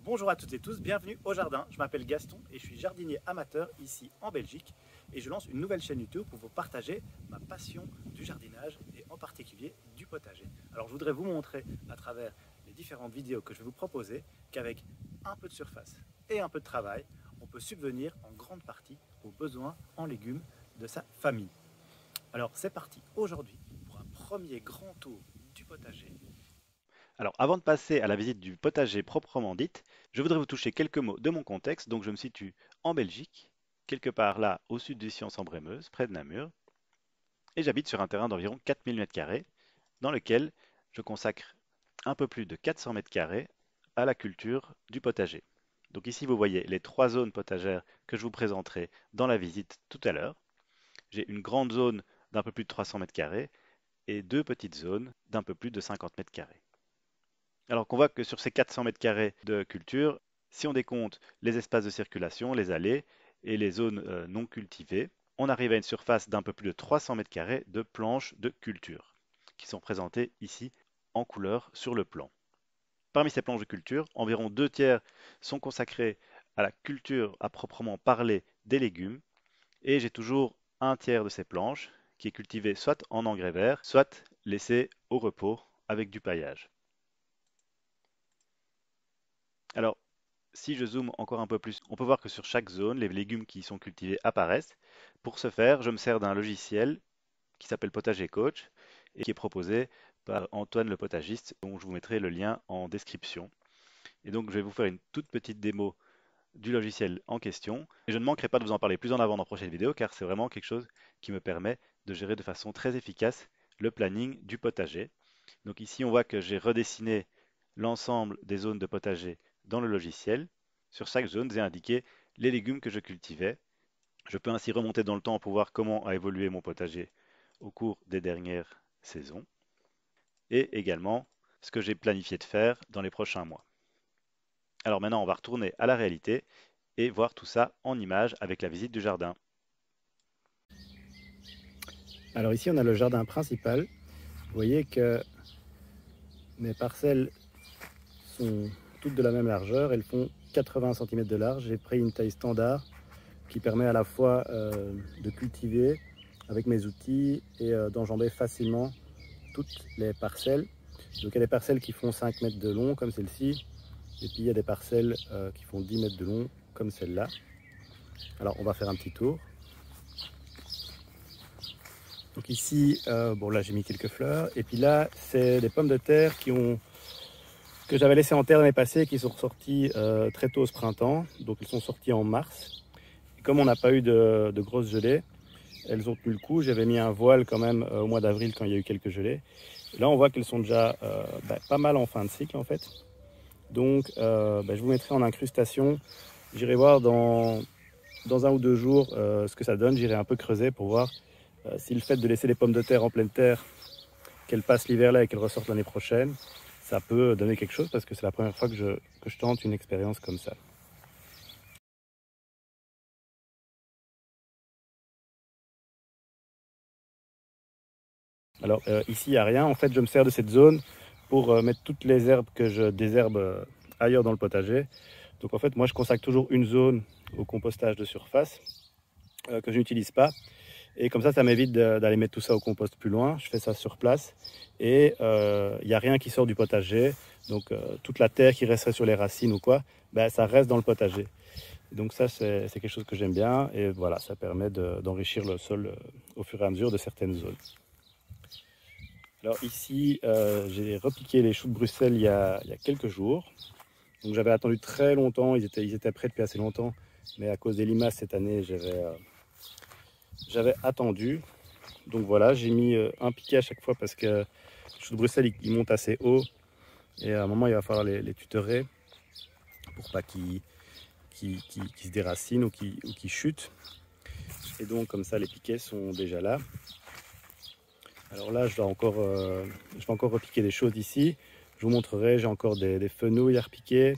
Bonjour à toutes et tous, bienvenue au jardin. Je m'appelle Gaston et je suis jardinier amateur ici en Belgique et je lance une nouvelle chaîne YouTube pour vous partager ma passion du jardinage et en particulier du potager. Alors je voudrais vous montrer à travers les différentes vidéos que je vais vous proposer qu'avec un peu de surface et un peu de travail, on peut subvenir en grande partie aux besoins en légumes de sa famille. Alors c'est parti aujourd'hui pour un premier grand tour du potager. Alors, avant de passer à la visite du potager proprement dite, je voudrais vous toucher quelques mots de mon contexte. Donc, je me situe en Belgique, quelque part là au sud du Cience-en-Brémeuse, près de Namur, et j'habite sur un terrain d'environ 4000 m², dans lequel je consacre un peu plus de 400 m² à la culture du potager. Donc ici, vous voyez les trois zones potagères que je vous présenterai dans la visite tout à l'heure. J'ai une grande zone d'un peu plus de 300 m² et deux petites zones d'un peu plus de 50 m². Alors qu'on voit que sur ces 400 m² de culture, si on décompte les espaces de circulation, les allées et les zones non cultivées, on arrive à une surface d'un peu plus de 300 m² de planches de culture, qui sont représentées ici en couleur sur le plan. Parmi ces planches de culture, environ 2 tiers sont consacrés à la culture à proprement parler des légumes, et j'ai toujours un tiers de ces planches qui est cultivée soit en engrais vert, soit laissée au repos avec du paillage. Alors, si je zoome encore un peu plus, on peut voir que sur chaque zone, les légumes qui y sont cultivés apparaissent. Pour ce faire, je me sers d'un logiciel qui s'appelle Potager Coach et qui est proposé par Antoine le potagiste, dont je vous mettrai le lien en description. Et donc, je vais vous faire une toute petite démo du logiciel en question. Et je ne manquerai pas de vous en parler plus en avant dans prochaine vidéo, car c'est vraiment quelque chose qui me permet de gérer de façon très efficace le planning du potager. Donc ici, on voit que j'ai redessiné l'ensemble des zones de potager dans le logiciel. Sur chaque zone, j'ai indiqué les légumes que je cultivais. Je peux ainsi remonter dans le temps pour voir comment a évolué mon potager au cours des dernières saisons et également ce que j'ai planifié de faire dans les prochains mois. Alors maintenant, on va retourner à la réalité et voir tout ça en images avec la visite du jardin. Alors ici on a le jardin principal. Vous voyez que mes parcelles sont toutes de la même largeur, elles font 80 cm de large. J'ai pris une taille standard qui permet à la fois de cultiver avec mes outils et d'enjamber facilement toutes les parcelles. Donc il y a des parcelles qui font 5 mètres de long comme celle-ci, et puis il y a des parcelles qui font 10 mètres de long comme celle-là. Alors on va faire un petit tour. Donc ici, bon là j'ai mis quelques fleurs, et puis là c'est des pommes de terre que j'avais laissées en terre l'année passée, qui sont ressorties très tôt ce printemps. Donc elles sont sorties en mars. Et comme on n'a pas eu de grosses gelées, elles ont tenu le coup. J'avais mis un voile quand même au mois d'avril quand il y a eu quelques gelées. Et là on voit qu'elles sont déjà pas mal en fin de cycle en fait. Donc je vous mettrai en incrustation. J'irai voir dans un ou deux jours ce que ça donne. J'irai un peu creuser pour voir si le fait de laisser les pommes de terre en pleine terre, qu'elles passent l'hiver là et qu'elles ressortent l'année prochaine, ça peut donner quelque chose, parce que c'est la première fois que je tente une expérience comme ça. Alors ici il n'y a rien, en fait je me sers de cette zone pour mettre toutes les herbes que je désherbe ailleurs dans le potager. Donc en fait moi je consacre toujours une zone au compostage de surface que je n'utilise pas. Et comme ça m'évite d'aller mettre tout ça au compost plus loin. Je fais ça sur place. Et il n'y a rien qui sort du potager. Donc toute la terre qui resterait sur les racines ou quoi, ça reste dans le potager. Et donc ça, c'est quelque chose que j'aime bien. Et voilà, ça permet d'enrichir le sol au fur et à mesure de certaines zones. Alors ici, j'ai repiqué les choux de Bruxelles il y a quelques jours. Donc j'avais attendu très longtemps. Ils étaient prêts depuis assez longtemps. Mais à cause des limaces cette année, j'avais attendu. Donc voilà, j'ai mis un piquet à chaque fois parce que les choux de Bruxelles ils montent assez haut, et à un moment il va falloir les tutorer pour pas qu'ils se déracinent ou qu'ils chutent. Et donc comme ça les piquets sont déjà là. Alors là je vais encore repiquer des choses ici. Je vous montrerai, j'ai encore des fenouils à repiquer,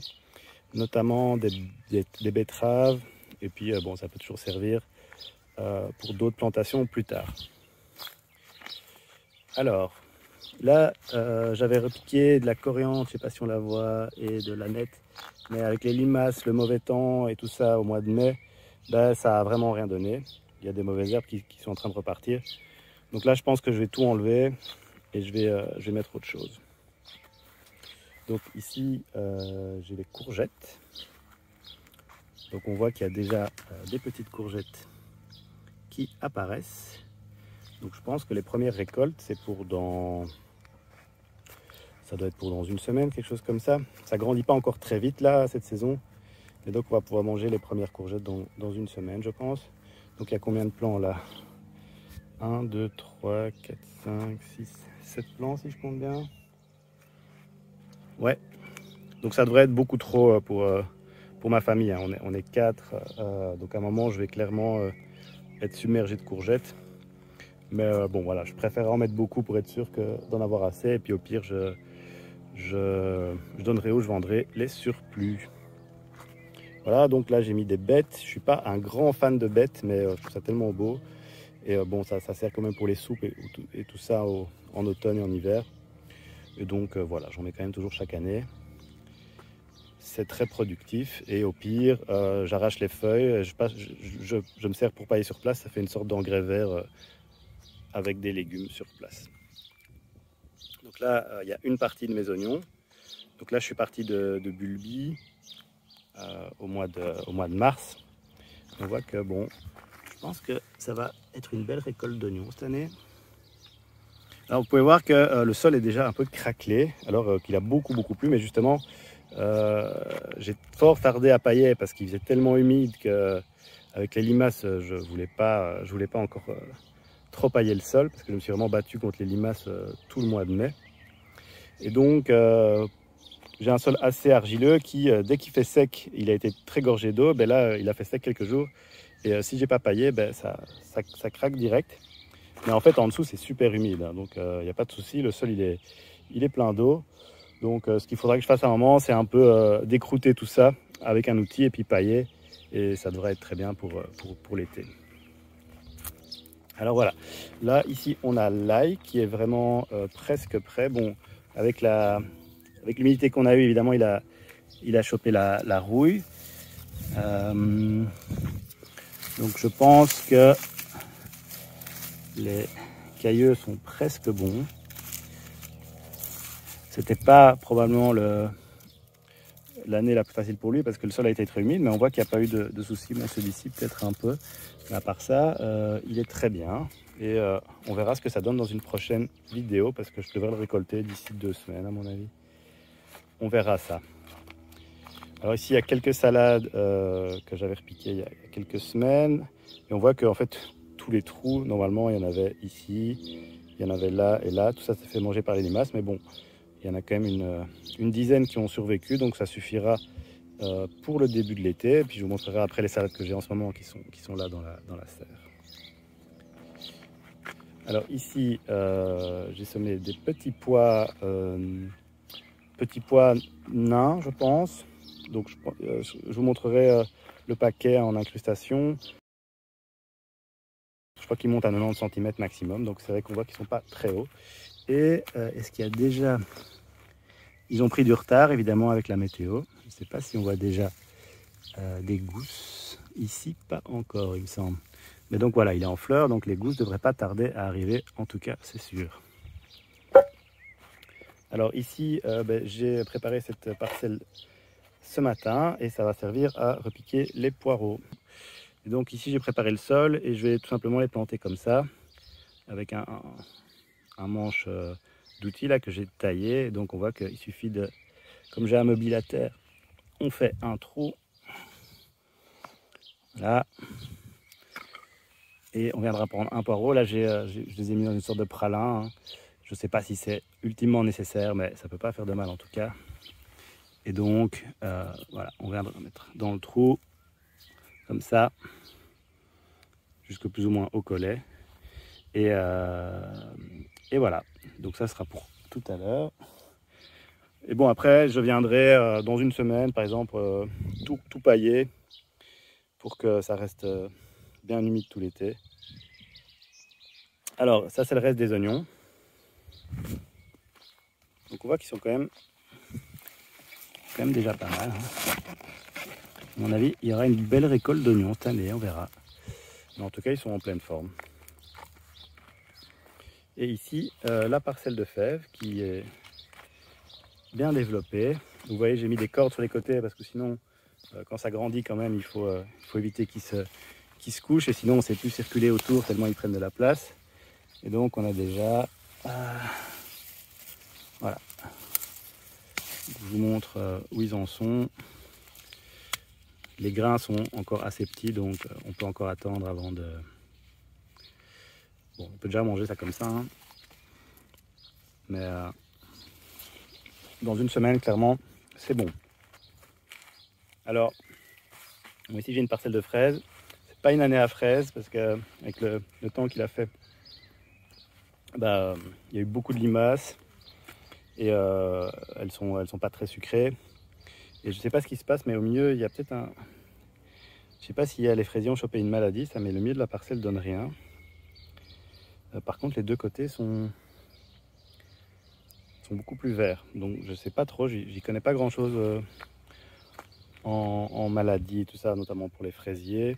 notamment des betteraves, et puis bon, ça peut toujours servir pour d'autres plantations plus tard. Alors Là, j'avais repiqué de la coriandre, je ne sais pas si on la voit, et de l'aneth. Mais avec les limaces, le mauvais temps et tout ça au mois de mai, ben, ça a vraiment rien donné. Il y a des mauvaises herbes qui sont en train de repartir. Donc là, je pense que je vais tout enlever et je vais mettre autre chose. Donc ici, j'ai les courgettes. Donc on voit qu'il y a déjà des petites courgettes qui apparaissent. Donc je pense que les premières récoltes, c'est pour dans... Ça doit être pour dans une semaine, quelque chose comme ça. Ça grandit pas encore très vite là, cette saison. Et donc on va pouvoir manger les premières courgettes dans une semaine, je pense. Donc il y a combien de plants là? 1, 2, 3, 4, 5, 6, 7 plants si je compte bien. Ouais. Donc ça devrait être beaucoup trop pour ma famille. Hein. On est 4. Donc à un moment, je vais clairement être submergé de courgettes. Mais bon, voilà, je préfère en mettre beaucoup pour être sûr d'en avoir assez. Et puis au pire, je donnerai ou je vendrai les surplus. Voilà, donc là, j'ai mis des bêtes. Je ne suis pas un grand fan de bêtes, mais je trouve ça tellement beau. Et bon, ça sert quand même pour les soupes et tout ça en automne et en hiver. Et donc voilà, j'en mets quand même toujours chaque année. C'est très productif et au pire, j'arrache les feuilles, je me sers pour pailler sur place, ça fait une sorte d'engrais vert avec des légumes sur place. Donc là, il y a une partie de mes oignons. Donc là, je suis parti de Bulbi au mois de mars. On voit que bon, je pense que ça va être une belle récolte d'oignons cette année. Alors vous pouvez voir que le sol est déjà un peu craquelé, alors qu'il a beaucoup plu, mais justement, j'ai fort tardé à pailler parce qu'il faisait tellement humide qu'avec les limaces, je voulais pas encore trop pailler le sol parce que je me suis vraiment battu contre les limaces tout le mois de mai. Et donc, j'ai un sol assez argileux qui, dès qu'il fait sec, il a été très gorgé d'eau. Ben là, il a fait sec quelques jours. Et si j'ai pas paillé, ben ça craque direct. Mais en fait, en dessous, c'est super humide. Hein, donc, il n'y a pas de souci. Le sol, il est plein d'eau. Donc ce qu'il faudra que je fasse à un moment, c'est un peu décrouter tout ça avec un outil et puis pailler. Et ça devrait être très bien pour l'été. Alors voilà, là ici on a l'ail qui est vraiment presque prêt. Bon, avec l'humidité qu'on a eue, évidemment, il a chopé la rouille. Donc je pense que les cailleux sont presque bons. C'était pas probablement l'année la plus facile pour lui parce que le sol a été très humide, mais on voit qu'il n'y a pas eu de soucis. Bon, celui-ci peut-être un peu, mais à part ça, il est très bien. Et on verra ce que ça donne dans une prochaine vidéo parce que je devrais le récolter d'ici 2 semaines à mon avis. On verra ça. Alors ici, il y a quelques salades que j'avais repiquées il y a quelques semaines. Et on voit qu'en fait, tous les trous, normalement, il y en avait ici, il y en avait là et là. Tout ça s'est fait manger par les limaces, mais bon, il y en a quand même une dizaine qui ont survécu, donc ça suffira pour le début de l'été. Et puis je vous montrerai après les salades que j'ai en ce moment qui sont là dans la serre. Alors ici, j'ai semé des petits pois nains, je pense. Donc je vous montrerai le paquet en incrustation. Je crois qu'ils montent à 90 cm maximum, donc c'est vrai qu'on voit qu'ils ne sont pas très hauts. Et est-ce qu'il y a déjà... Ils ont pris du retard, évidemment, avec la météo. Je ne sais pas si on voit déjà des gousses. Ici, pas encore, il me semble. Mais donc voilà, il est en fleurs, donc les gousses ne devraient pas tarder à arriver, en tout cas, c'est sûr. Alors ici, j'ai préparé cette parcelle ce matin et ça va servir à repiquer les poireaux. Et donc ici, j'ai préparé le sol et je vais tout simplement les planter comme ça, avec un manche d'outils là que j'ai taillé. Donc on voit qu'il suffit de, comme j'ai un mobilateur, on fait un trou là et on viendra prendre un poireau. Là je les ai mis dans une sorte de pralin. Hein. Je ne sais pas si c'est ultimement nécessaire, mais ça ne peut pas faire de mal en tout cas. Et donc voilà, on viendra mettre dans le trou comme ça, jusque plus ou moins au collet. Et voilà, donc ça sera pour tout à l'heure. Et bon, après, je viendrai dans une semaine, par exemple, tout pailler pour que ça reste bien humide tout l'été. Alors, ça, c'est le reste des oignons. Donc on voit qu'ils sont quand même déjà pas mal. Hein. À mon avis, il y aura une belle récolte d'oignons cette année, on verra. Mais en tout cas, ils sont en pleine forme. Et ici, la parcelle de fèves qui est bien développée. Vous voyez, j'ai mis des cordes sur les côtés parce que sinon, quand ça grandit quand même, il faut éviter qu'ils se couchent. Et sinon, on ne sait plus circuler autour tellement ils prennent de la place. Et donc, on a déjà... voilà. Je vous montre où ils en sont. Les grains sont encore assez petits, donc on peut encore attendre avant de... Bon, on peut déjà manger ça comme ça. Hein. Mais dans une semaine, clairement, c'est bon. Alors, ici j'ai une parcelle de fraises. C'est pas une année à fraises parce que avec le temps qu'il a fait, il y a eu beaucoup de limaces et elles sont pas très sucrées. Et je sais pas ce qui se passe, mais au milieu il y a peut-être un... Je sais pas si les fraisiers ont chopé une maladie, ça, mais le milieu de la parcelle donne rien. Par contre, les deux côtés sont beaucoup plus verts. Donc je sais pas trop, j'y connais pas grand chose en maladie et tout ça, notamment pour les fraisiers.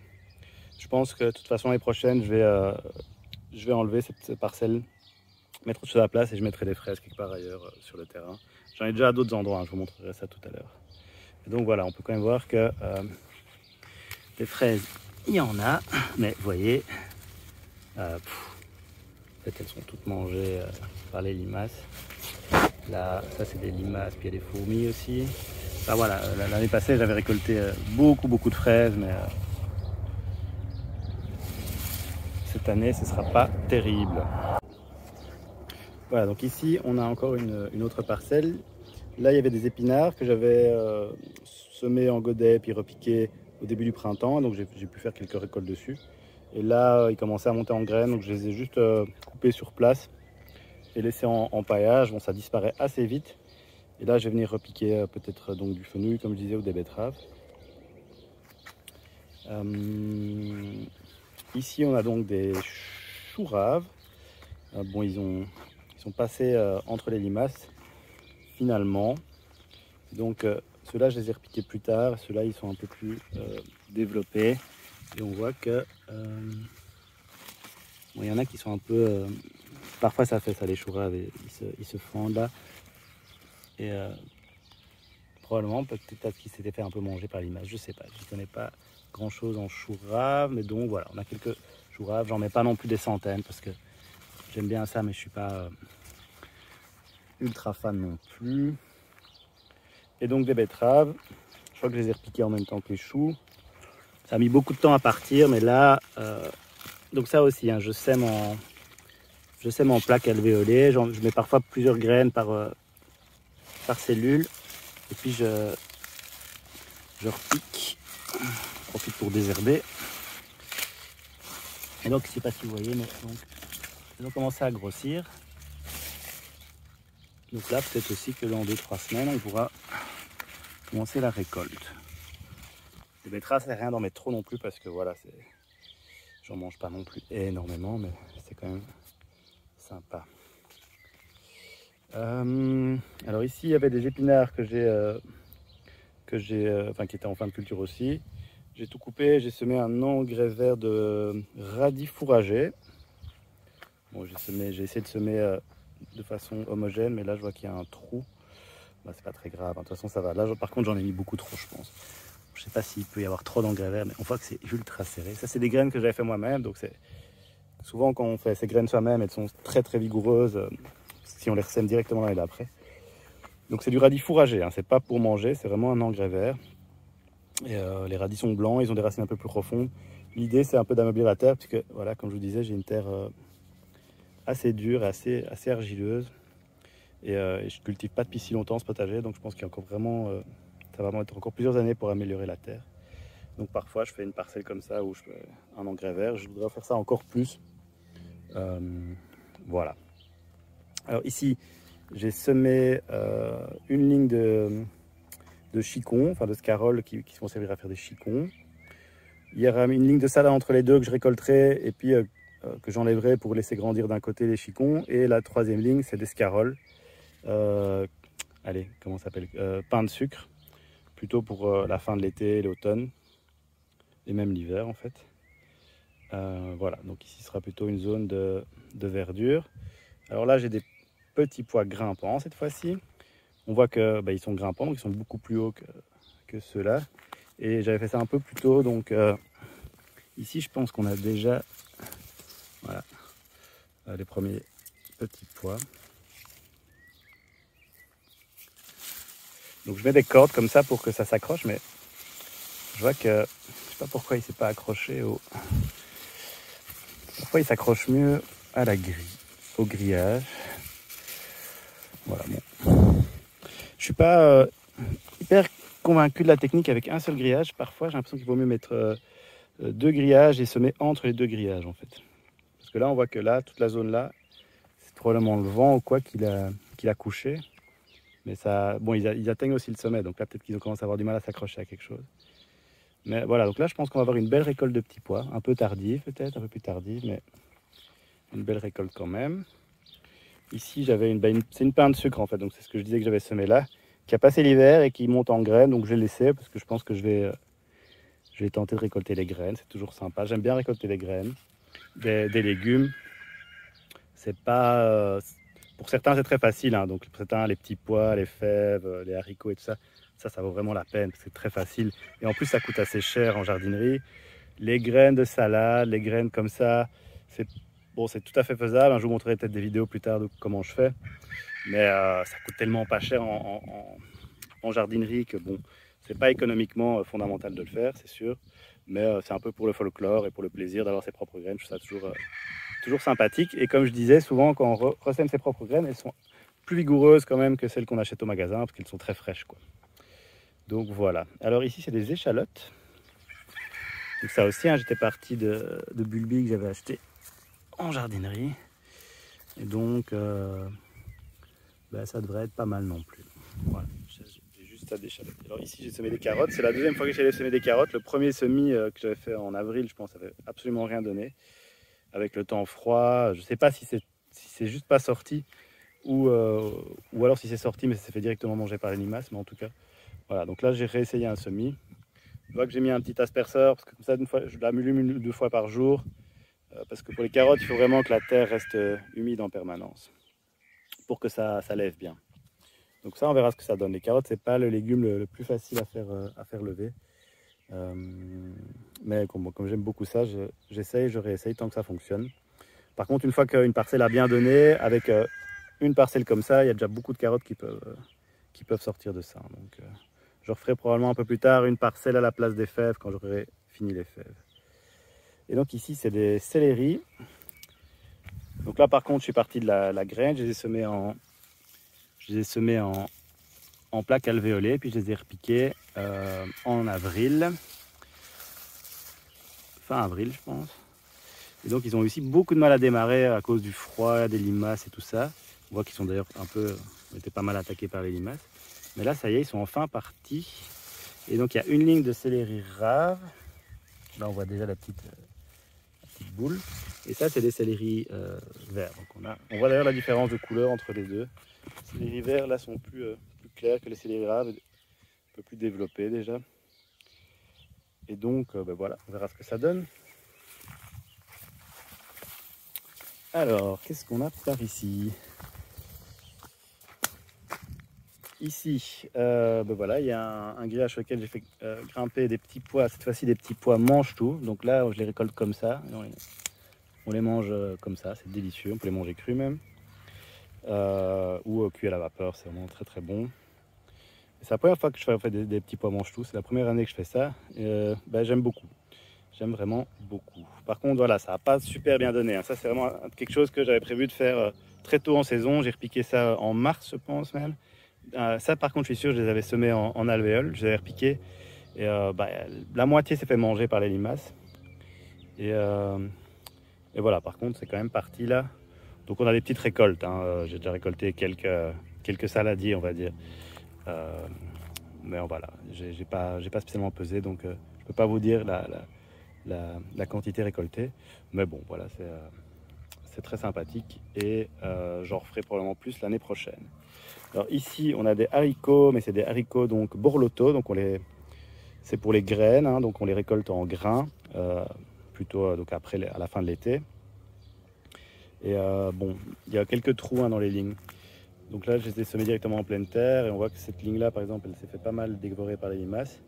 Je pense que de toute façon l'année prochaine je vais enlever cette parcelle, mettre autre chose à la place et je mettrai des fraises quelque part ailleurs sur le terrain. J'en ai déjà à d'autres endroits, hein, je vous montrerai ça tout à l'heure. Donc voilà, on peut quand même voir que des fraises, il y en a, mais vous voyez, en fait elles sont toutes mangées par les limaces. Là, ça c'est des limaces, puis il y a des fourmis aussi. Enfin voilà, l'année passée j'avais récolté beaucoup de fraises, mais cette année ce sera pas terrible. Voilà, donc ici on a encore une autre parcelle. Là il y avait des épinards que j'avais semés en godet puis repiqués au début du printemps, donc j'ai pu faire quelques récoltes dessus. Et là ils commençaient à monter en graines, donc je les ai juste coupés sur place et laissés en paillage. Bon, ça disparaît assez vite. Et là je vais venir repiquer peut-être donc du fenouil comme je disais ou des betteraves. Ici on a donc des choux raves. Bon, ils sont passés entre les limaces finalement. Donc ceux-là je les ai repiqués plus tard. Ceux-là ils sont un peu plus développés. Et on voit que bon, y en a qui sont un peu... parfois ça fait ça les choux raves et ils se fendent là. Et probablement peut-être qu'ils s'étaient fait un peu manger par l'image. Je sais pas, je ne connais pas grand-chose en choux raves. Mais donc voilà, on a quelques choux raves. J'en mets pas non plus des centaines parce que j'aime bien ça, mais je suis pas ultra fan non plus. Et donc des betteraves, je crois que je les ai repiquées en même temps que les choux. Ça a mis beaucoup de temps à partir, mais là, donc ça aussi, hein, je sème en plaques alvéolées. Je mets parfois plusieurs graines par cellule, et puis je repique. Je profite pour désherber. Et donc, je ne sais pas si vous voyez, mais donc, ils ont commencé à grossir. Donc là, peut-être aussi que dans 2-3 semaines, on pourra commencer la récolte. Les betteraves, c'est rien d'en mettre trop non plus parce que voilà, j'en mange pas non plus énormément, mais c'est quand même sympa. Alors ici, il y avait des épinards qui étaient en fin de culture aussi. J'ai tout coupé, j'ai semé un engrais vert de radis fourragé. Bon, j'ai essayé de semer de façon homogène, mais là je vois qu'il y a un trou. Bah, c'est pas très grave, hein. De toute façon ça va. Là par contre j'en ai mis beaucoup trop, je pense. Je sais pas s'il peut y avoir trop d'engrais verts, mais on voit que c'est ultra serré. Ça c'est des graines que j'avais fait moi-même, donc c'est souvent quand on fait ces graines soi-même, elles sont très très vigoureuses si on les ressème directement l'année d'après. Donc c'est du radis fourragé, hein. C'est pas pour manger, c'est vraiment un engrais vert. Et les radis sont blancs, ils ont des racines un peu plus profondes. L'idée c'est un peu d'ameublir la terre, puisque voilà, comme je vous disais, j'ai une terre assez dure, assez argileuse. Et je ne cultive pas depuis si longtemps ce potager, donc je pense qu'il y a encore vraiment, ça va mettre encore plusieurs années pour améliorer la terre. Donc parfois je fais une parcelle comme ça où je fais un engrais vert. Je voudrais faire ça encore plus. Voilà. Alors ici, j'ai semé une ligne de chicons, enfin de scaroles qui vont servir à faire des chicons. Il y aura une ligne de salade entre les deux que je récolterai et puis que j'enlèverai pour laisser grandir d'un côté les chicons. Et la troisième ligne, c'est des scaroles allez, comment ça s'appelle, pain de sucre, plutôt pour la fin de l'été, l'automne, et même l'hiver en fait. Voilà, donc ici sera plutôt une zone de verdure. Alors là, j'ai des petits pois grimpants cette fois-ci. On voit que ils sont grimpants, donc ils sont beaucoup plus hauts que ceux-là. Et j'avais fait ça un peu plus tôt, donc ici je pense qu'on a déjà voilà, les premiers petits pois. Donc je mets des cordes comme ça pour que ça s'accroche, mais je vois que je sais pas pourquoi il s'est pas accroché Pourquoi il s'accroche mieux à la grille, au grillage. Voilà, bon. Je suis pas hyper convaincu de la technique avec un seul grillage. Parfois, j'ai l'impression qu'il vaut mieux mettre deux grillages et semer entre les deux grillages en fait. Parce que là, on voit que là, toute la zone là, c'est probablement le vent ou quoi qu'il a couché. Mais ça, bon, ils atteignent aussi le sommet, donc là, peut-être qu'ils ont commencé à avoir du mal à s'accrocher à quelque chose. Mais voilà, donc là, je pense qu'on va avoir une belle récolte de petits pois. Un peu tardive peut-être, un peu plus tardive, mais une belle récolte quand même. Ici, j'avais c'est une pain de sucre en fait, donc c'est ce que je disais que j'avais semé là, qui a passé l'hiver et qui monte en graines, donc je l'ai laissé parce que je pense que je vais tenter de récolter les graines, c'est toujours sympa. J'aime bien récolter les graines, des légumes. C'est pas, pour certains c'est très facile, hein, donc pour certains les petits pois, les fèves, les haricots et tout ça, ça vaut vraiment la peine, c'est très facile. Et en plus ça coûte assez cher en jardinerie. Les graines de salade, les graines comme ça, c'est bon, c'est tout à fait faisable. Je vous montrerai peut-être des vidéos plus tard de comment je fais. Mais ça coûte tellement pas cher en jardinerie que bon, c'est pas économiquement fondamental de le faire, c'est sûr. Mais c'est un peu pour le folklore et pour le plaisir d'avoir ses propres graines. Je trouve ça toujours sympathique. Et comme je disais, souvent quand on ressème ses propres graines, elles sont plus vigoureuses quand même que celles qu'on achète au magasin parce qu'elles sont très fraîches, quoi. Donc voilà. Alors ici, c'est des échalotes. Donc ça aussi, hein, j'étais parti de bulbis que j'avais acheté en jardinerie. Et donc, ça devrait être pas mal non plus. Voilà, j'ai juste ça d'échalotes. Alors ici, j'ai semé des carottes. C'est la deuxième fois que j'allais semer des carottes. Le premier semis que j'avais fait en avril, je pense, avait absolument rien donné. Avec le temps froid, je ne sais pas si c'est juste pas sorti ou alors si c'est sorti mais ça s'est fait directement manger par les limaces. Mais en tout cas, voilà. Donc là, j'ai réessayé un semis. Je vois que j'ai mis un petit asperceur parce que comme ça, je l'allume une ou deux fois par jour. Parce que pour les carottes, il faut vraiment que la terre reste humide en permanence pour que ça lève bien. Donc ça, on verra ce que ça donne. Les carottes, c'est pas le légume le plus facile à faire lever. Mais comme j'aime beaucoup ça, j'essaye, je réessaye tant que ça fonctionne. Par contre, une fois qu'une parcelle a bien donné, avec une parcelle comme ça, il y a déjà beaucoup de carottes qui peuvent sortir de ça. Donc, je referai probablement un peu plus tard une parcelle à la place des fèves quand j'aurai fini les fèves. Et donc ici, c'est des céleris. Donc là, par contre, je suis parti de la graine. Je les ai semés en plaques alvéolées, puis je les ai repiqués en avril. Fin avril, je pense. Et donc, ils ont aussi beaucoup de mal à démarrer à cause du froid, des limaces et tout ça. On voit qu'ils sont d'ailleurs étaient pas mal attaqués par les limaces. Mais là, ça y est, ils sont enfin partis. Et donc, il y a une ligne de céleri rave. Là, on voit déjà la petite boule. Et ça, c'est des céleris verts. Donc, on voit d'ailleurs la différence de couleur entre les deux. Les céleris verts, là, sont plus clairs que les céleris raves. Un peu plus développés déjà. Et donc, voilà, on verra ce que ça donne. Alors, qu'est-ce qu'on a par ici? Ici, voilà, il y a un grillage sur lequel j'ai fait grimper des petits pois, cette fois-ci des petits pois mange-tout. Donc là, je les récolte comme ça. On les mange comme ça, c'est délicieux. On peut les manger crus même. Ou cuits à la vapeur, c'est vraiment très très bon. C'est la première fois que je fais des petits pois mange-tout. C'est la première année que je fais ça. J'aime beaucoup. J'aime vraiment beaucoup. Par contre, voilà, ça n'a pas super bien donné, hein. Ça, c'est vraiment quelque chose que j'avais prévu de faire très tôt en saison. J'ai repiqué ça en mars, je pense même. Ça, par contre, je suis sûr, je les avais semés en alvéole. Je les avais repiqués. Et la moitié s'est fait manger par les limaces. Et voilà, par contre, c'est quand même parti là. Donc, on a des petites récoltes, hein. J'ai déjà récolté quelques saladiers, on va dire. Mais voilà, j'ai pas spécialement pesé, donc je ne peux pas vous dire la quantité récoltée. Mais bon, voilà, c'est très sympathique et j'en referai probablement plus l'année prochaine. Alors ici, on a des haricots, mais c'est des haricots donc borloto, donc c'est pour les graines, hein, donc on les récolte en grains, plutôt donc après, à la fin de l'été. Et bon, il y a quelques trous hein, dans les lignes. Donc là, je les ai semés directement en pleine terre et on voit que cette ligne-là, par exemple, elle s'est fait pas mal dévorer par les limaces.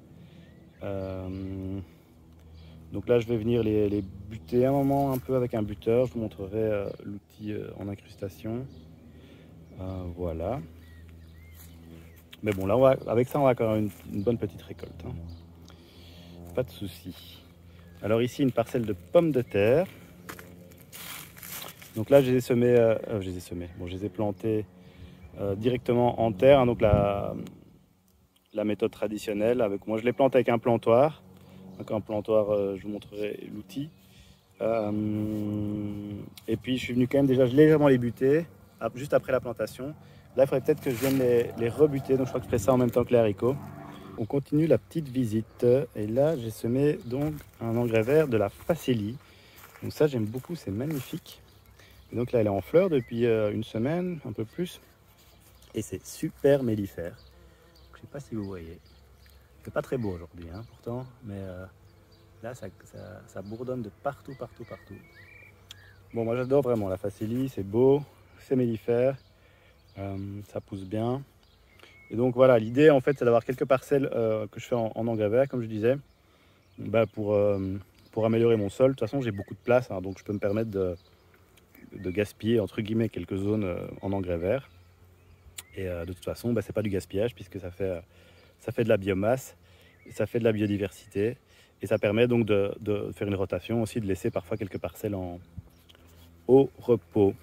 Donc là, je vais venir les buter un moment un peu avec un buteur. Je vous montrerai l'outil en incrustation. Voilà. Mais bon, là, avec ça, on va avoir une bonne petite récolte. Hein. Pas de souci. Alors ici, une parcelle de pommes de terre. Donc là, je les ai semées, bon, je les ai plantées directement en terre. Hein, donc la méthode traditionnelle. Moi, je les plante avec un plantoir. Donc un plantoir, je vous montrerai l'outil. Et puis, je suis venu quand même déjà légèrement les buter, juste après la plantation. Là, il faudrait peut-être que je vienne les rebuter. Donc, je crois que je ferai ça en même temps que les haricots. On continue la petite visite. Et là, j'ai semé donc un engrais vert de la Faceli. Donc ça, j'aime beaucoup, c'est magnifique. Et donc là, elle est en fleurs depuis une semaine, un peu plus. Et c'est super mellifère. Je ne sais pas si vous voyez. C'est pas très beau aujourd'hui, hein, pourtant. Mais là, ça bourdonne de partout, partout, partout. Bon, moi, j'adore vraiment la Faceli. C'est beau, c'est mellifère. Ça pousse bien. Et donc voilà, l'idée en fait c'est d'avoir quelques parcelles que je fais en engrais vert comme je disais, pour améliorer mon sol. De toute façon j'ai beaucoup de place, hein, donc je peux me permettre de gaspiller entre guillemets quelques zones en engrais vert. Et de toute façon c'est pas du gaspillage puisque ça fait de la biomasse, ça fait de la biodiversité et ça permet donc de faire une rotation aussi, de laisser parfois quelques parcelles au repos.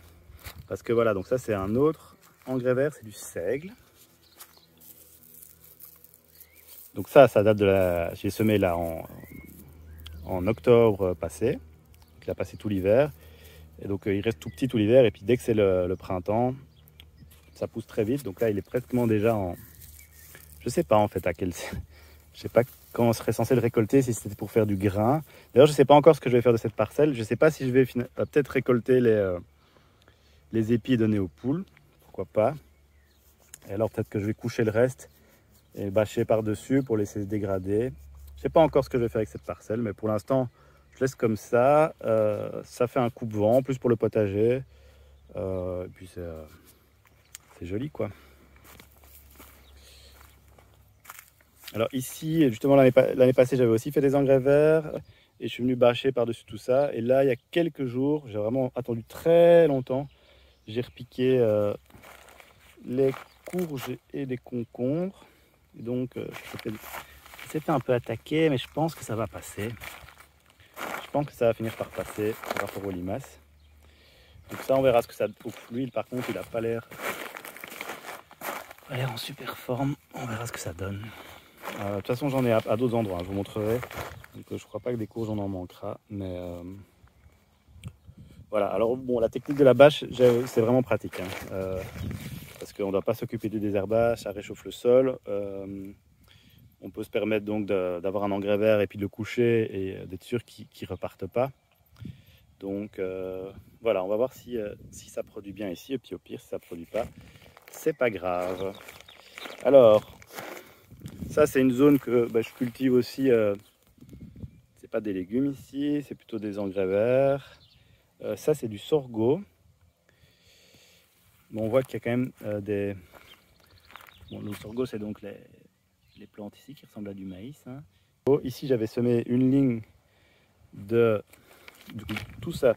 Parce que voilà, donc ça c'est un autre engrais vert, c'est du seigle. Donc ça date j'ai semé là en octobre passé. Donc il a passé tout l'hiver. Et donc il reste tout petit tout l'hiver. Et puis dès que c'est le printemps, ça pousse très vite. Donc là il est pratiquement déjà en... Je sais pas en fait à quel... Je sais pas quand on serait censé le récolter, si c'était pour faire du grain. D'ailleurs je sais pas encore ce que je vais faire de cette parcelle. Je sais pas si je vais peut-être récolter les épis et donner aux poules. Pourquoi pas. Et alors peut-être que je vais coucher le reste et bâcher par-dessus pour laisser se dégrader. Je ne sais pas encore ce que je vais faire avec cette parcelle, mais pour l'instant, je laisse comme ça. Ça fait un coupe-vent, en plus pour le potager. Et puis c'est joli, quoi. Alors ici, justement, l'année passée, j'avais aussi fait des engrais verts. Et je suis venu bâcher par-dessus tout ça. Et là, il y a quelques jours, j'ai vraiment attendu très longtemps. J'ai repiqué les courges et les concombres. Et donc, c'était un peu attaqué, mais je pense que ça va passer. Je pense que ça va finir par passer par rapport aux limaces. Donc ça, on verra ce que ça donne. Lui, par contre, il n'a pas l'air en super forme. On verra ce que ça donne. De toute façon, j'en ai à d'autres endroits, hein, je vous montrerai. Donc, je ne crois pas que des courges, on en manquera. Mais voilà. Alors, bon, la technique de la bâche, c'est vraiment pratique. Hein, parce qu'on ne doit pas s'occuper du désherbage, ça réchauffe le sol. On peut se permettre donc d'avoir un engrais vert et puis de le coucher et d'être sûr qu'il ne reparte pas. Donc voilà, on va voir si ça produit bien ici. Et puis au pire, si ça ne produit pas, c'est pas grave. Alors, ça c'est une zone que je cultive aussi. C'est pas des légumes ici, c'est plutôt des engrais verts. Ça c'est du sorgho. Bon, on voit qu'il y a quand même des... Bon, le sorgho c'est donc les plantes ici qui ressemblent à du maïs. Hein. Ici j'avais semé une ligne de tout ça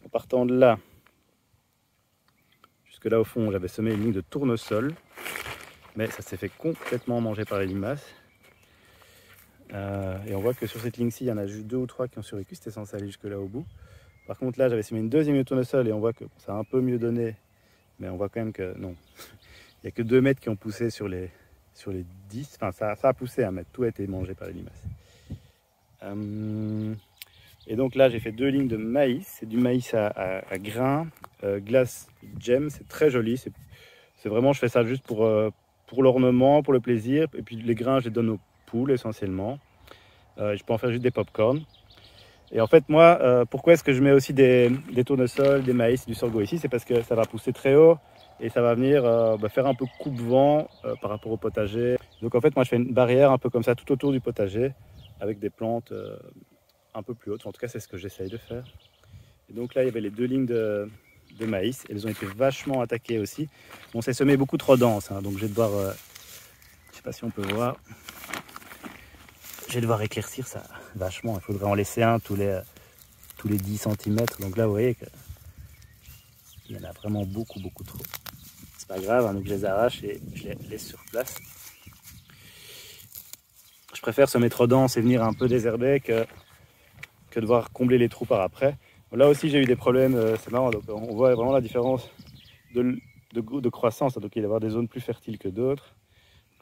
en partant de là jusque là au fond. J'avais semé une ligne de tournesol, mais ça s'est fait complètement manger par les limaces. Et on voit que sur cette ligne-ci, il y en a juste 2 ou 3 qui ont survécu. C'était censé aller jusque là au bout. Par contre là, j'avais semé une deuxième ligne de tournesol et on voit que ça a un peu mieux donné, mais on voit quand même que non. Il n'y a que 2 mètres qui ont poussé sur les 10. Enfin, ça a poussé un mètre. Tout a été mangé par les limaces. Et donc là, j'ai fait 2 lignes de maïs. C'est du maïs à grains, glace gem. C'est très joli. C'est vraiment, je fais ça juste pour l'ornement, pour le plaisir. Et puis les grains, je les donne aux poules essentiellement. Je peux en faire juste des pop-corn. Et en fait, moi, pourquoi est-ce que je mets aussi des tournesols, des maïs, du sorgho ici? C'est parce que ça va pousser très haut et ça va venir faire un peu coupe-vent par rapport au potager. Donc en fait moi je fais une barrière un peu comme ça tout autour du potager avec des plantes un peu plus hautes, en tout cas c'est ce que j'essaye de faire. Et donc là il y avait les 2 lignes de maïs, elles ont été vachement attaquées aussi. On s'est semé beaucoup trop dense, hein, donc je vais devoir, je sais pas si on peut voir, je vais devoir éclaircir ça vachement, il faudrait en laisser un tous les 10 cm, donc là vous voyez qu'il y en a vraiment beaucoup trop. C'est pas grave, hein, donc je les arrache et je les laisse sur place. Je préfère semer trop dense et venir un peu désherber que devoir combler les trous par après. Là aussi j'ai eu des problèmes, c'est marrant, donc on voit vraiment la différence de croissance, donc il va y avoir des zones plus fertiles que d'autres.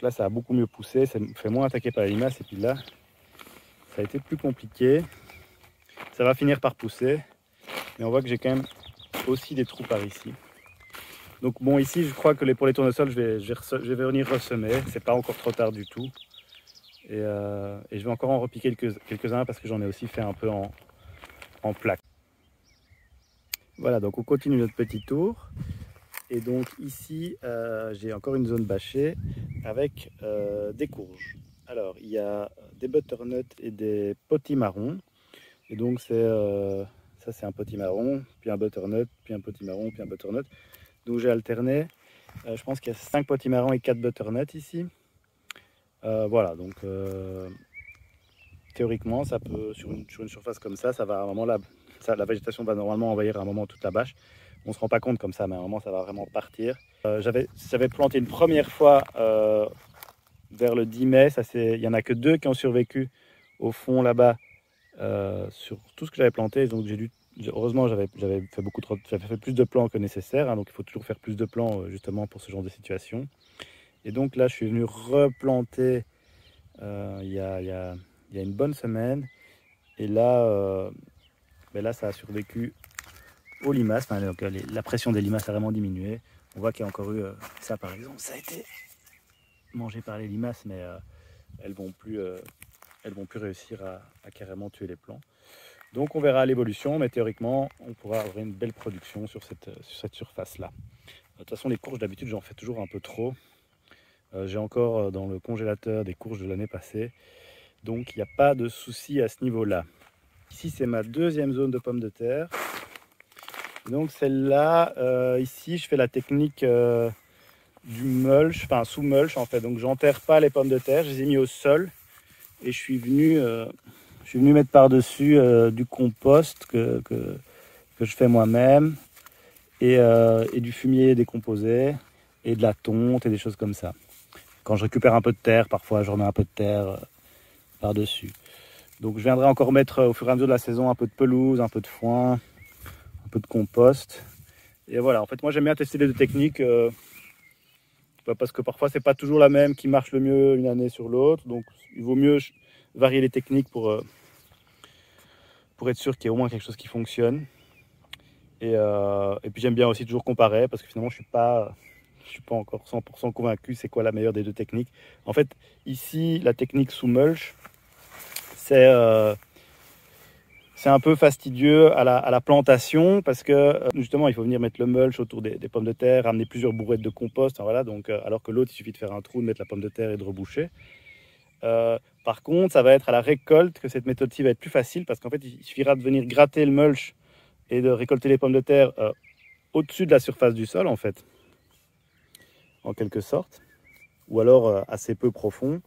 Là ça a beaucoup mieux poussé, ça me fait moins attaquer par les limaces, et puis là ça a été plus compliqué. Ça va finir par pousser, mais on voit que j'ai quand même aussi des trous par ici. Donc bon, ici je crois que pour les tournesols je vais venir ressemer, c'est pas encore trop tard du tout. Et je vais encore en repiquer quelques-uns parce que j'en ai aussi fait un peu en plaque. Voilà, donc on continue notre petit tour. Et donc ici, j'ai encore une zone bâchée avec des courges. Alors, il y a des butternuts et des potimarrons. Et donc, ça, c'est un potimarron, puis un butternut, puis un potimarron, puis un butternut. Donc, j'ai alterné. Je pense qu'il y a 5 potimarrons et 4 butternuts ici. Voilà, donc théoriquement, ça peut, sur une surface comme ça va vraiment la végétation va normalement envahir à un moment toute la bâche. On ne se rend pas compte comme ça, mais à un moment, ça va vraiment partir. J'avais planté une première fois vers le 10 mai. Il n'y en a que 2 qui ont survécu au fond là-bas sur tout ce que j'avais planté. Donc heureusement, j'avais fait plus de plants que nécessaire. Hein, donc il faut toujours faire plus de plants justement pour ce genre de situation. Et donc là, je suis venu replanter il y a une bonne semaine. Et là, là ça a survécu aux limaces. Enfin, donc, la pression des limaces a vraiment diminué. On voit qu'il y a encore eu ça par exemple. Ça a été mangé par les limaces, mais elles vont plus réussir à carrément tuer les plants. Donc on verra l'évolution, mais théoriquement, on pourra avoir une belle production sur cette surface-là. De toute façon, les courges, d'habitude, j'en fais toujours un peu trop. J'ai encore dans le congélateur des courges de l'année passée. Donc il n'y a pas de souci à ce niveau-là. Ici, c'est ma deuxième zone de pommes de terre. Donc celle-là, ici, je fais la technique du mulch, enfin sous mulch en fait. Donc j'enterre pas les pommes de terre, je les ai mis au sol. Et je suis venu mettre par-dessus du compost que je fais moi-même. Et du fumier décomposé. Et de la tonte et des choses comme ça. Quand je récupère un peu de terre, parfois je remets un peu de terre par-dessus. Donc je viendrai encore mettre au fur et à mesure de la saison un peu de pelouse, un peu de foin, un peu de compost. Et voilà, en fait moi j'aime bien tester les 2 techniques parce que parfois c'est pas toujours la même qui marche le mieux une année sur l'autre. Donc il vaut mieux varier les techniques pour être sûr qu'il y ait au moins quelque chose qui fonctionne. Et puis j'aime bien aussi toujours comparer parce que finalement je suis pas encore 100% convaincu c'est quoi la meilleure des 2 techniques. En fait, ici, la technique sous mulch, c'est un peu fastidieux à la plantation parce que justement, il faut venir mettre le mulch autour des pommes de terre, ramener plusieurs bourrettes de compost, hein, voilà, donc, alors que l'autre, il suffit de faire un trou, de mettre la pomme de terre et de reboucher. Par contre, ça va être à la récolte que cette méthode-ci va être plus facile parce qu'en fait, il suffira de venir gratter le mulch et de récolter les pommes de terre au-dessus de la surface du sol, en fait, en quelque sorte, ou alors assez peu profond.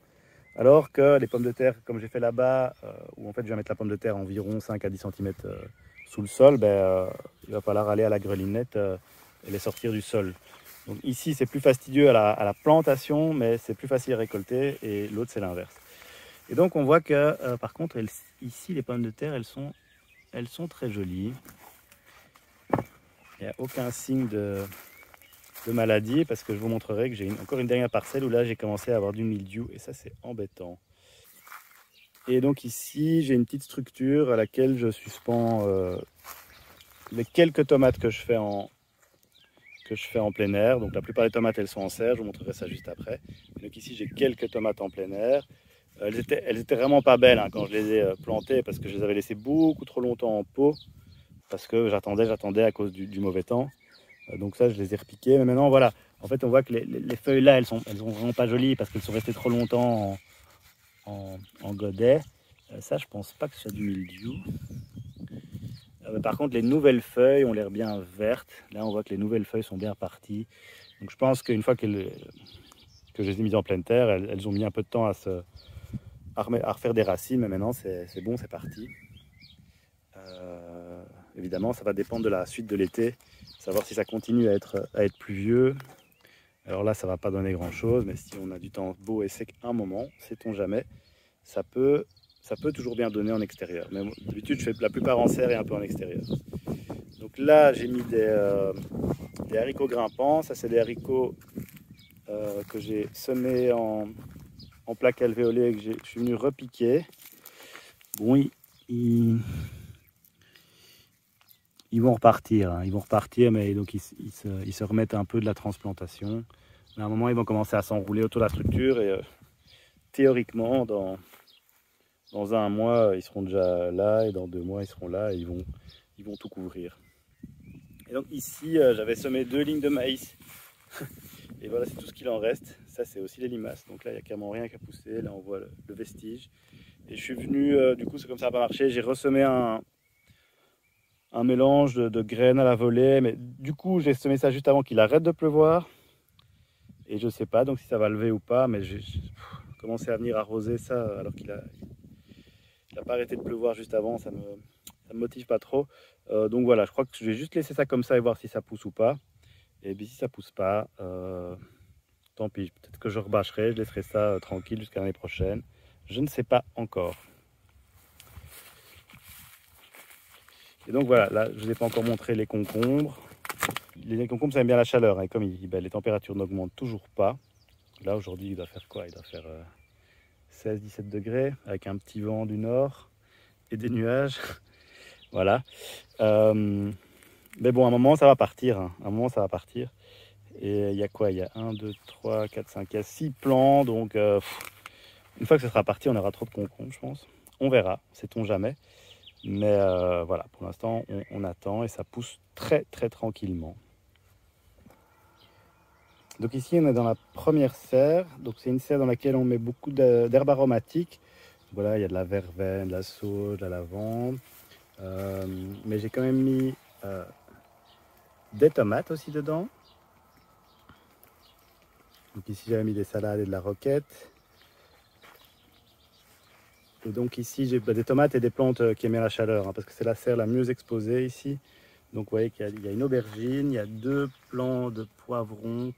Alors que les pommes de terre, comme j'ai fait là-bas, où en fait je vais mettre la pomme de terre environ 5 à 10 cm sous le sol, il va falloir aller à la grelinette et les sortir du sol. Donc ici c'est plus fastidieux à la plantation, mais c'est plus facile à récolter, et l'autre c'est l'inverse. Et donc on voit que par contre ici les pommes de terre elles sont très jolies. Il n'y a aucun signe de maladie parce que je vous montrerai que j'ai encore une dernière parcelle où là j'ai commencé à avoir du mildiou et ça c'est embêtant. Et donc ici j'ai une petite structure à laquelle je suspends les quelques tomates que je fais en plein air. Donc la plupart des tomates elles sont en serre, je vous montrerai ça juste après. Donc ici j'ai quelques tomates en plein air. Elles étaient vraiment pas belles hein, quand je les ai plantées parce que je les avais laissées beaucoup trop longtemps en pot parce que j'attendais à cause du mauvais temps. Donc ça, je les ai repiquées. Mais maintenant, voilà. En fait, on voit que les feuilles là, elles sont vraiment pas jolies parce qu'elles sont restées trop longtemps en godet. Ça, je pense pas que ce soit du mildiou. Par contre, les nouvelles feuilles ont l'air bien vertes. Là, on voit que les nouvelles feuilles sont bien parties. Donc je pense qu'une fois que je les ai mises en pleine terre, elles ont mis un peu de temps à refaire des racines. Mais maintenant, c'est bon, c'est parti. Évidemment, ça va dépendre de la suite de l'été. Savoir si ça continue à être pluvieux. Alors là, ça ne va pas donner grand-chose. Mais si on a du temps beau et sec un moment, sait-on jamais, ça peut toujours bien donner en extérieur. Mais d'habitude, je fais la plupart en serre et un peu en extérieur. Donc là, j'ai mis des haricots grimpants. Ça, c'est des haricots que j'ai semés en plaques alvéolées et que je suis venu repiquer. Bon, ils vont repartir. Hein. Ils vont repartir, mais donc ils se remettent un peu de la transplantation. Mais à un moment, ils vont commencer à s'enrouler autour de la structure et théoriquement, dans un mois, ils seront déjà là et dans 2 mois, ils seront là et ils vont tout couvrir. Et donc ici, j'avais semé 2 lignes de maïs. Et voilà, c'est tout ce qu'il en reste. Ça, c'est aussi les limaces. Donc là, il n'y a carrément rien qui a poussé. Là, on voit le vestige. Et je suis venu, du coup, c'est comme ça n'a pas marché. J'ai ressemé un mélange de graines à la volée. Mais du coup, j'ai semé ça juste avant qu'il arrête de pleuvoir. Et je ne sais pas donc si ça va lever ou pas. Mais j'ai commencé à venir arroser ça alors qu'il n'a pas arrêté de pleuvoir juste avant. Ça me motive pas trop. Donc voilà, je crois que je vais juste laisser ça comme ça et voir si ça pousse ou pas. Et puis si ça pousse pas, tant pis. Peut-être que je rebâcherai, je laisserai ça tranquille jusqu'à l'année prochaine. Je ne sais pas encore. Et donc voilà, là je ne vous ai pas encore montré les concombres. Les concombres ça aime bien la chaleur. Hein, et comme les températures n'augmentent toujours pas. Là aujourd'hui il doit faire quoi? Il doit faire 16-17 degrés avec un petit vent du nord et des nuages. Voilà. Mais bon, à un moment ça va partir. Hein. À un moment ça va partir. Et il y a quoi? Il y a 1, 2, 3, 4, 5, il y a 6 plants. Donc une fois que ce sera parti, on aura trop de concombres, je pense. On verra, sait-on jamais. Mais voilà, pour l'instant, on attend et ça pousse très très tranquillement. Donc ici, on est dans la première serre. Donc c'est une serre dans laquelle on met beaucoup d'herbes aromatiques. Voilà, il y a de la verveine, de la sauge, de la lavande. Mais j'ai quand même mis des tomates aussi dedans. Donc ici, j'avais mis des salades et de la roquette. Et donc ici, j'ai des tomates et des plantes qui aiment la chaleur, hein, parce que c'est la serre la mieux exposée ici. Donc vous voyez qu'il y a une aubergine, il y a 2 plants de poivrons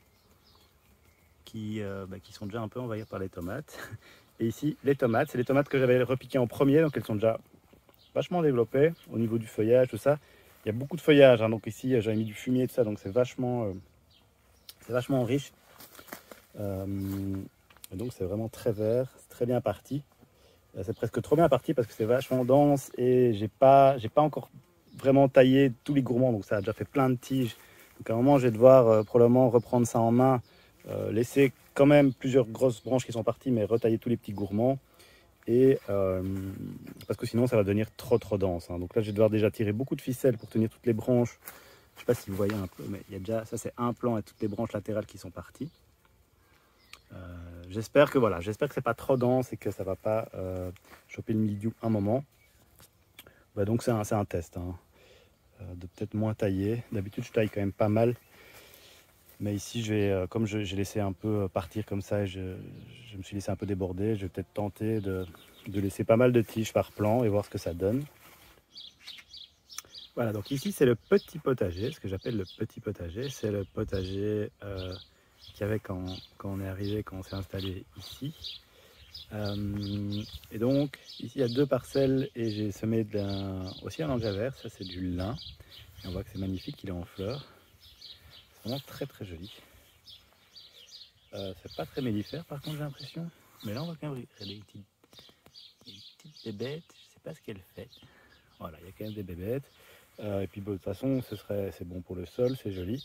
qui sont déjà un peu envahis par les tomates. Et ici, les tomates, c'est les tomates que j'avais repiquées en premier, donc elles sont déjà vachement développées au niveau du feuillage, tout ça. Il y a beaucoup de feuillage, hein, donc ici j'avais mis du fumier et tout ça, donc c'est vachement riche. Et donc c'est vraiment très vert, c'est très bien parti. C'est presque trop bien parti parce que c'est vachement dense et j'ai pas encore vraiment taillé tous les gourmands, donc ça a déjà fait plein de tiges. Donc à un moment je vais devoir probablement reprendre ça en main, laisser quand même plusieurs grosses branches qui sont parties, mais retailler tous les petits gourmands. Et parce que sinon ça va devenir trop dense. Hein. Donc là je vais devoir déjà tirer beaucoup de ficelles pour tenir toutes les branches. Je ne sais pas si vous voyez un peu, mais il y a déjà, ça c'est un plan et toutes les branches latérales qui sont parties. J'espère que c'est pas trop dense et que ça va pas choper le mildiou un moment. Donc c'est un test, hein, de peut-être moins tailler. D'habitude je taille quand même pas mal, mais ici comme j'ai laissé un peu partir comme ça, et je me suis laissé un peu déborder, je vais peut-être tenter de laisser pas mal de tiges par plan et voir ce que ça donne. Voilà, donc ici c'est le petit potager, ce que j'appelle le petit potager, c'est le potager qu'il y avait quand on est arrivé, quand on s'est installé ici. Et donc ici il y a 2 parcelles et j'ai semé aussi un angevert, ça c'est du lin. Et on voit que c'est magnifique, il est en fleurs. C'est vraiment très très joli. C'est pas très mellifère par contre j'ai l'impression. Mais là on voit quand même des petites bébêtes, je sais pas ce qu'elle fait. Voilà, il y a quand même des bébêtes. Et puis de toute façon c'est bon pour le sol, c'est joli.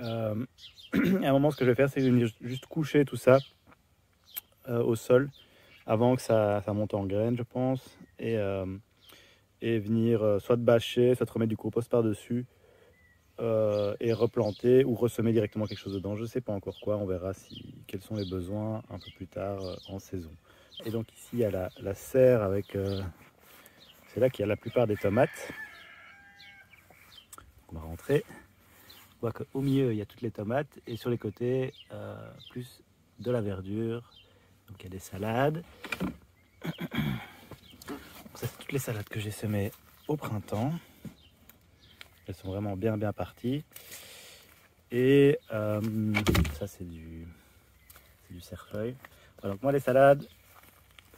À un moment ce que je vais faire c'est que je vais juste coucher tout ça au sol avant que ça monte en graines je pense et venir soit te bâcher, soit te remettre du compost par dessus et replanter ou ressemer directement quelque chose dedans. Je ne sais pas encore quoi, on verra quels sont les besoins un peu plus tard en saison. Et donc ici il y a la serre avec... c'est là qu'il y a la plupart des tomates. On va rentrer. On voit qu'au milieu il y a toutes les tomates et sur les côtés plus de la verdure. Donc il y a des salades. Ça c'est toutes les salades que j'ai semées au printemps. Elles sont vraiment bien parties. Et ça c'est du cerfeuil. Voilà, donc moi les salades,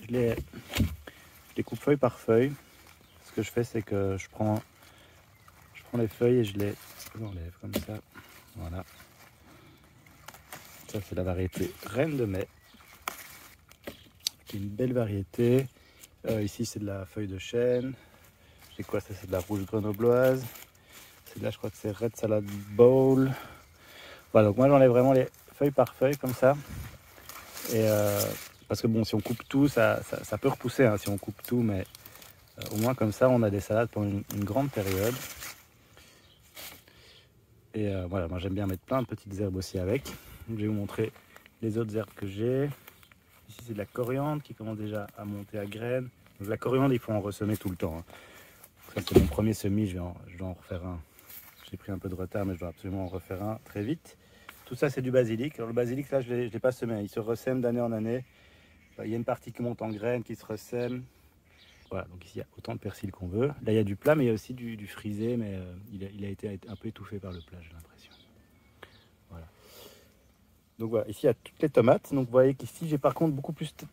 je les coupe feuille par feuille. Ce que je fais c'est que je prends les feuilles et je les enlève comme ça. Voilà. Ça c'est la variété Reine de Mai, qui est une belle variété. Ici c'est de la feuille de chêne. C'est quoi ça? C'est de la rouge grenobloise. Là je crois que c'est Red Salad Bowl. Voilà, donc moi j'enlève vraiment les feuilles par feuille comme ça. Et parce que bon, si on coupe tout, ça peut repousser hein, si on coupe tout, mais au moins comme ça on a des salades pour une grande période. Et voilà, moi j'aime bien mettre plein de petites herbes aussi avec. Donc, je vais vous montrer les autres herbes que j'ai. Ici c'est de la coriandre qui commence déjà à monter à graines. Donc la coriandre il faut en ressemer tout le temps. Hein. Ça c'est mon premier semis, je vais en refaire un. J'ai pris un peu de retard mais je dois absolument en refaire un très vite. Tout ça c'est du basilic. Alors le basilic là je l'ai pas semé, il se ressème d'année en année. Il y a une partie qui monte en graines, qui se ressème. Voilà, donc ici il y a autant de persil qu'on veut. Là il y a du plat mais il y a aussi du frisé, mais il a été un peu étouffé par le plat, j'ai l'impression. Voilà. Donc voilà, ici il y a toutes les tomates. Donc vous voyez qu'ici j'ai par contre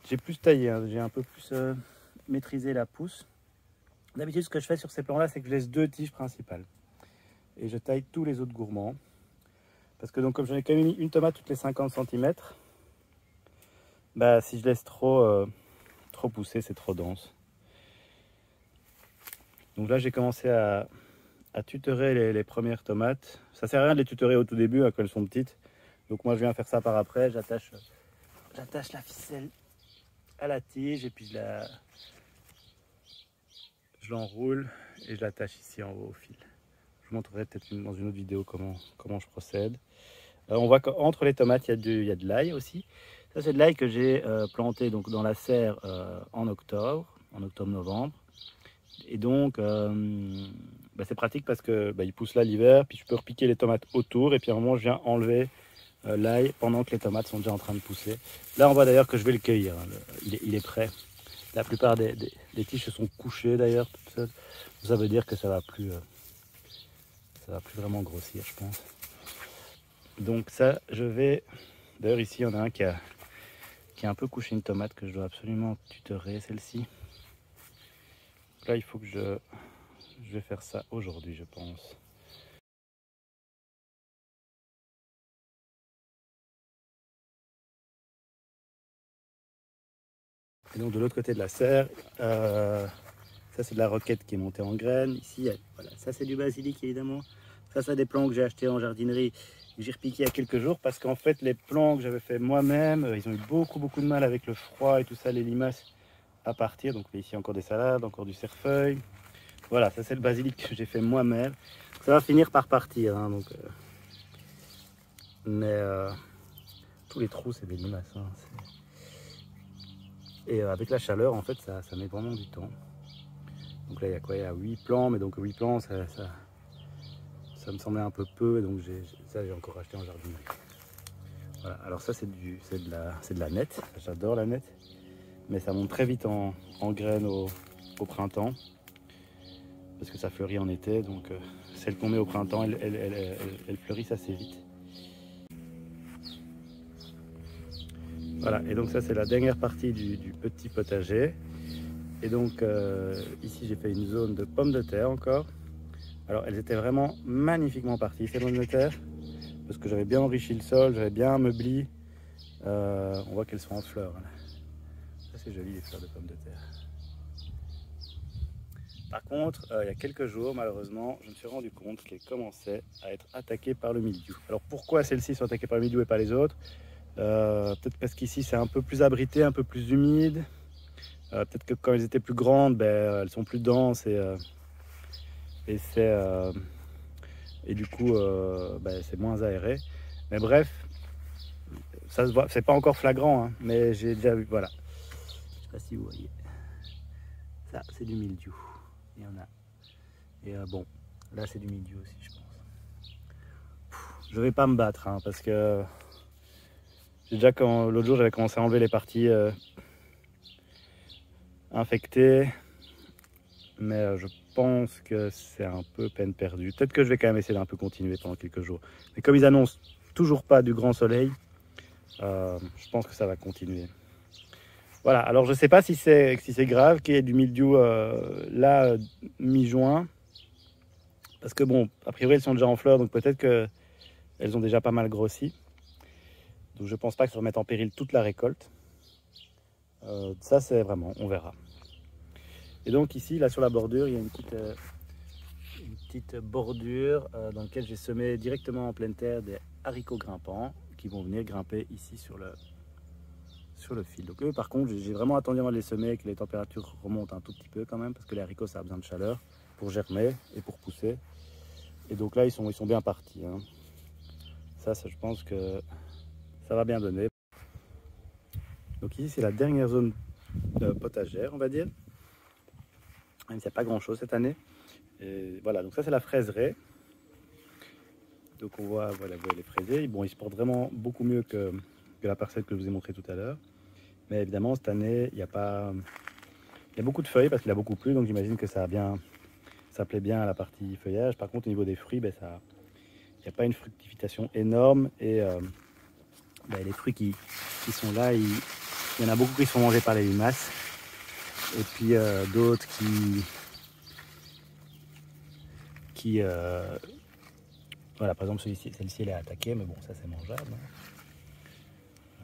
j'ai plus taillé, hein. J'ai un peu plus maîtrisé la pousse. D'habitude ce que je fais sur ces plants là c'est que je laisse 2 tiges principales. Et je taille tous les autres gourmands. Parce que donc comme j'en ai quand même mis une tomate toutes les 50 cm, bah si je laisse trop pousser, c'est trop dense. Donc là j'ai commencé à tutorer les premières tomates. Ça sert à rien de les tutorer au tout début hein, quand elles sont petites. Donc moi je viens faire ça par après, j'attache la ficelle à la tige et puis je l'enroule et je l'attache ici en haut au fil. Je vous montrerai peut-être dans une autre vidéo comment je procède. On voit qu'entre les tomates, il y a de l'ail aussi. Ça, c'est de l'ail que j'ai planté donc, dans la serre en octobre-novembre. Et donc, c'est pratique parce que il pousse là l'hiver, puis je peux repiquer les tomates autour, et puis à un moment, je viens enlever l'ail pendant que les tomates sont déjà en train de pousser. Là, on voit d'ailleurs que je vais le cueillir. Hein. Il est prêt. La plupart des tiges se sont couchées d'ailleurs, toutes seules. Ça veut dire que ça va plus vraiment grossir, je pense. Donc ça, je vais... D'ailleurs ici, il y en a un qui a un peu couché une tomate que je dois absolument tutorer, celle-ci. Là, il faut que je vais faire ça aujourd'hui, je pense. Et donc de l'autre côté de la serre, ça c'est de la roquette qui est montée en graines. Ici, voilà, ça c'est du basilic évidemment. Ça c'est des plants que j'ai achetés en jardinerie. J'ai repiqué il y a quelques jours parce qu'en fait les plants que j'avais fait moi-même, ils ont eu beaucoup de mal avec le froid et tout ça, les limaces à partir. Donc ici encore des salades, encore du cerfeuil. Voilà, ça c'est le basilic que j'ai fait moi-même. Ça va finir par partir. Hein, donc, mais tous les trous c'est des limaces. Hein, et avec la chaleur en fait ça met vraiment du temps. Donc là il y a quoi? Il y a 8 plants, mais donc 8 plants ça me semblait un peu peu, donc j'ai encore acheté en jardinerie. Voilà, alors ça c'est de la nette, j'adore la nette, mais ça monte très vite en graines au printemps, parce que ça fleurit en été, donc celle qu'on met au printemps, elle fleurissent assez vite. Voilà, et donc ça c'est la dernière partie du petit potager. Et donc ici j'ai fait une zone de pommes de terre encore. Alors elles étaient vraiment magnifiquement parties ces pommes de terre, parce que j'avais bien enrichi le sol, j'avais bien meubli. On voit qu'elles sont en fleurs. Là. Ça c'est joli les fleurs de pommes de terre. Par contre, il y a quelques jours, malheureusement, je me suis rendu compte qu'elles commençaient à être attaquées par le mildiou. Alors pourquoi celles-ci sont attaquées par le mildiou et pas les autres? Peut-être parce qu'ici c'est un peu plus abrité, un peu plus humide. Peut-être que quand elles étaient plus grandes, elles sont plus denses et et du coup c'est moins aéré. Mais bref, ça se voit, c'est pas encore flagrant, hein, mais j'ai déjà vu, voilà. Je sais pas si vous voyez. Ça, c'est du mildiou. Il y en a. Et bon, là c'est du mildiou aussi, je pense. Je vais pas me battre, hein, parce que l'autre jour j'avais commencé à enlever les parties infectées, mais je pense que c'est un peu peine perdue. Peut-être que je vais quand même essayer d'un peu continuer pendant quelques jours. Mais comme ils annoncent toujours pas du grand soleil, je pense que ça va continuer. Voilà, alors je sais pas si c'est grave qu'il y ait du mildiou là, mi-juin. Parce que bon, a priori elles sont déjà en fleurs, donc peut-être qu'elles ont déjà pas mal grossi. Donc je pense pas que ça remette en péril toute la récolte. Ça c'est vraiment, on verra. Et donc ici, là sur la bordure, il y a une petite bordure dans laquelle j'ai semé directement en pleine terre des haricots grimpants qui vont venir grimper ici sur le fil. Donc eux par contre, j'ai vraiment attendu avant de les semer, que les températures remontent un tout petit peu quand même, parce que les haricots ça a besoin de chaleur pour germer et pour pousser. Et donc là ils sont bien partis, hein. Ça je pense que ça va bien donner. Donc ici c'est la dernière zone potagère, on va dire, même s'il n'y a pas grand chose cette année. Et voilà, donc ça c'est la fraiseraie. Donc on voit, voilà, les fraisiers. Bon, ils se portent vraiment beaucoup mieux que la parcelle que je vous ai montré tout à l'heure. Mais évidemment cette année il y a beaucoup de feuilles parce qu'il a beaucoup plu, donc j'imagine que ça plaît bien à la partie feuillage. Par contre au niveau des fruits, il n'y a pas une fructification énorme, et les fruits qui sont là, il y en a beaucoup qui sont mangés par les limaces, et puis d'autres qui voilà, par exemple celle-ci elle est attaquée, mais bon, ça c'est mangeable, hein.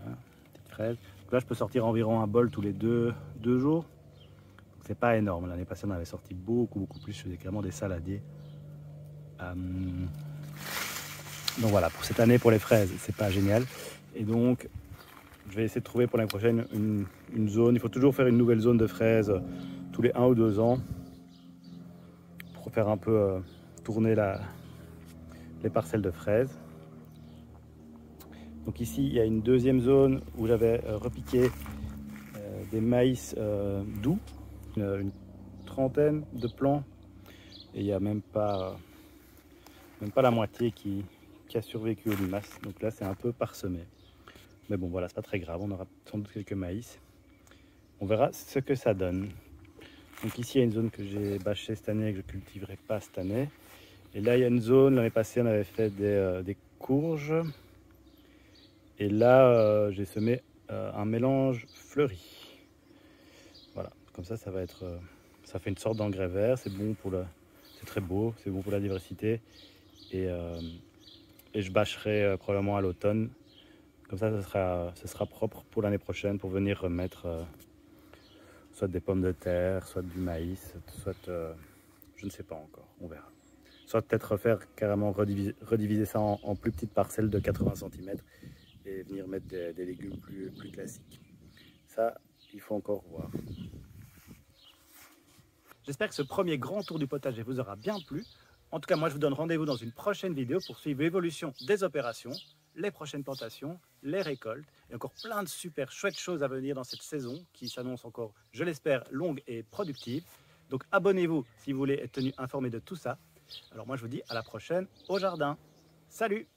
Voilà, petite fraise. Donc là je peux sortir environ un bol tous les deux jours. C'est pas énorme. L'année passée on avait sorti beaucoup plus. Je faisais clairement des saladiers. Donc voilà, pour cette année pour les fraises c'est pas génial, et donc je vais essayer de trouver pour l'année prochaine une zone. Il faut toujours faire une nouvelle zone de fraises tous les 1 ou 2 ans pour faire un peu tourner les parcelles de fraises. Donc ici il y a une deuxième zone où j'avais repiqué des maïs doux, une trentaine de plants, et il n'y a même pas la moitié qui a survécu aux limaces. Donc là c'est un peu parsemé, mais bon voilà, c'est pas très grave, on aura sans doute quelques maïs, on verra ce que ça donne. Donc ici il y a une zone que j'ai bâchée cette année et que je cultiverai pas cette année. Et là il y a une zone, l'année passée on avait fait des courges. Et là j'ai semé un mélange fleuri. Voilà, comme ça va être, ça fait une sorte d'engrais vert, c'est bon c'est très beau, c'est bon pour la diversité. Et je bâcherai probablement à l'automne. Comme ça ce sera propre pour l'année prochaine pour venir remettre soit des pommes de terre, soit du maïs, soit je ne sais pas encore, on verra. Soit peut-être refaire carrément rediviser ça en plus petites parcelles de 80 cm et venir mettre des légumes plus classiques. Ça, il faut encore voir. J'espère que ce premier grand tour du potager vous aura bien plu. En tout cas, moi je vous donne rendez-vous dans une prochaine vidéo pour suivre l'évolution des opérations, les prochaines plantations, les récoltes et encore plein de super chouettes choses à venir dans cette saison qui s'annonce encore, je l'espère, longue et productive. Donc abonnez-vous si vous voulez être tenu informé de tout ça. Alors moi je vous dis à la prochaine au jardin. Salut!